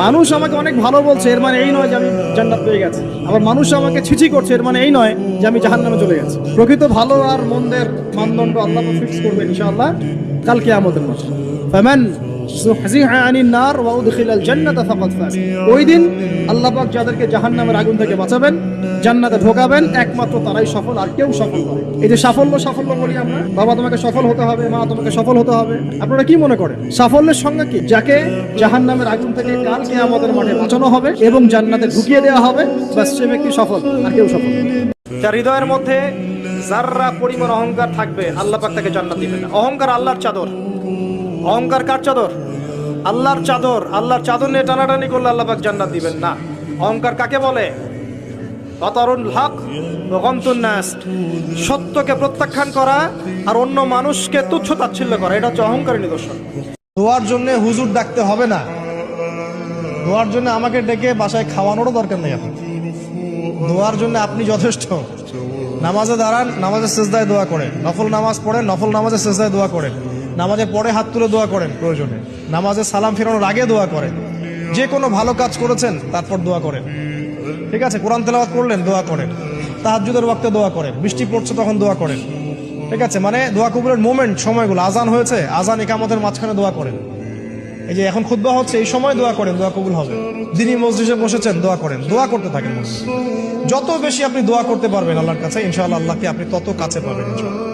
মানুষ আমাকে অনেক ভালো বলছে, এর মানে এই নয় যে আমি জান্নাত পেয়ে গেছি। আবার মানুষ আমাকে ছিছি করছে, এর মানে এই নয় যে আমি জাহান্নামে চলে গেছি। প্রকৃত ভালো আর মন্দের মানদণ্ড আল্লাহ ফিক্স করবে ইনশাআল্লাহ কাল কিয়ামতের মাঠে। ফামান যুহজিহা আনিন নার ওয়া উদখিলাল জান্নাতা ফাকাদ ফাজ। ওই দিন আল্লাহ পাক যাদেরকে জাহান্নামের আগুন থেকে বাঁচাবেন, জান্নাতে ঢোকাবেন, একমাত্র তারাই সফল, আর কেউ সফল নয়। এই যে সাফল্য সাফল্য বলি আমরা, বাবা তোমাকে সফল হতে হবে, মা তোমাকে সফল হতে হবে, আপনারা কি মনে করেন সাফল্যের সংজ্ঞা কি? যাকে জাহান্নামের আগুন থেকে কাল কিয়ামতের মাঠে বাঁচানো হবে এবং জান্নাতে ঢুকিয়ে দেওয়া হবে, বাস সে ব্যক্তি সফল, আর কেউ সফল নয়। যার হৃদয়ের মধ্যে যাররা পরিমাণ অহংকার থাকবে, আল্লাহ পাক তাকে জান্নাত দিবেন না। অহংকার আল্লাহর চাদর। অহংকার কার চাদর? আল্লাহর চাদর। আল্লাহর চাদর নিয়ে টানাটানি করলে আল্লাহ পাক জান্নাত দিবেন না। অহংকার কাকে বলে? বাতারুল হক ওয়া গমতুন নাস, সত্যকে প্রত্যাখ্যান করা আর অন্য মানুষকে তুচ্ছ তাচ্ছিল্য করা, এটা হচ্ছে অহংকারের নিদর্শন। দোয়ার জন্য হুজুর ডাকতে হবে না, দোয়ার জন্য আমাকে ডেকে বাসায় খাওয়ানোরও দরকার নেই। আপনার দোয়ার জন্য আপনি যথেষ্ট। নামাজে দাঁড়ান, নামাজের সেজদায় দোয়া করেন। নফল নামাজ পড়েন, নফল নামাজের সেজদায় দোয়া করেন। নামাজের পরে হাত তুলে দোয়া করেন প্রয়োজনে। নামাজে সালাম ফেরানোর আগে দোয়া করেন। যে কোনো ভালো কাজ করেছেন তারপর দোয়া করেন। ঠিক আছে, কোরআন তেলাওয়াত করলেন, দোয়া করেন। তাহাজ্জুদের ওয়াক্তে দোয়া করেন। বৃষ্টি পড়ছে তখন দোয়া করেন। ঠিক আছে, মানে দোয়া কবুলের মোমেন্ট, সময়গুলো, আজান হয়েছে, আজান ইকামতের মাঝখানে দোয়া করেন। এই যে এখন খুতবা হচ্ছে, এই সময় দোয়া করেন, দোয়া কবুল হবে। দিনী মসজিদে বসেছেন, দোয়া করেন, দোয়া করতে থাকেন। যত বেশি আপনি দোয়া করতে পারবেন আল্লাহর কাছে, ইনশাআল্লাহ আল্লাহকে আপনি তত কাছে পাবেন ইনশাআল্লাহ।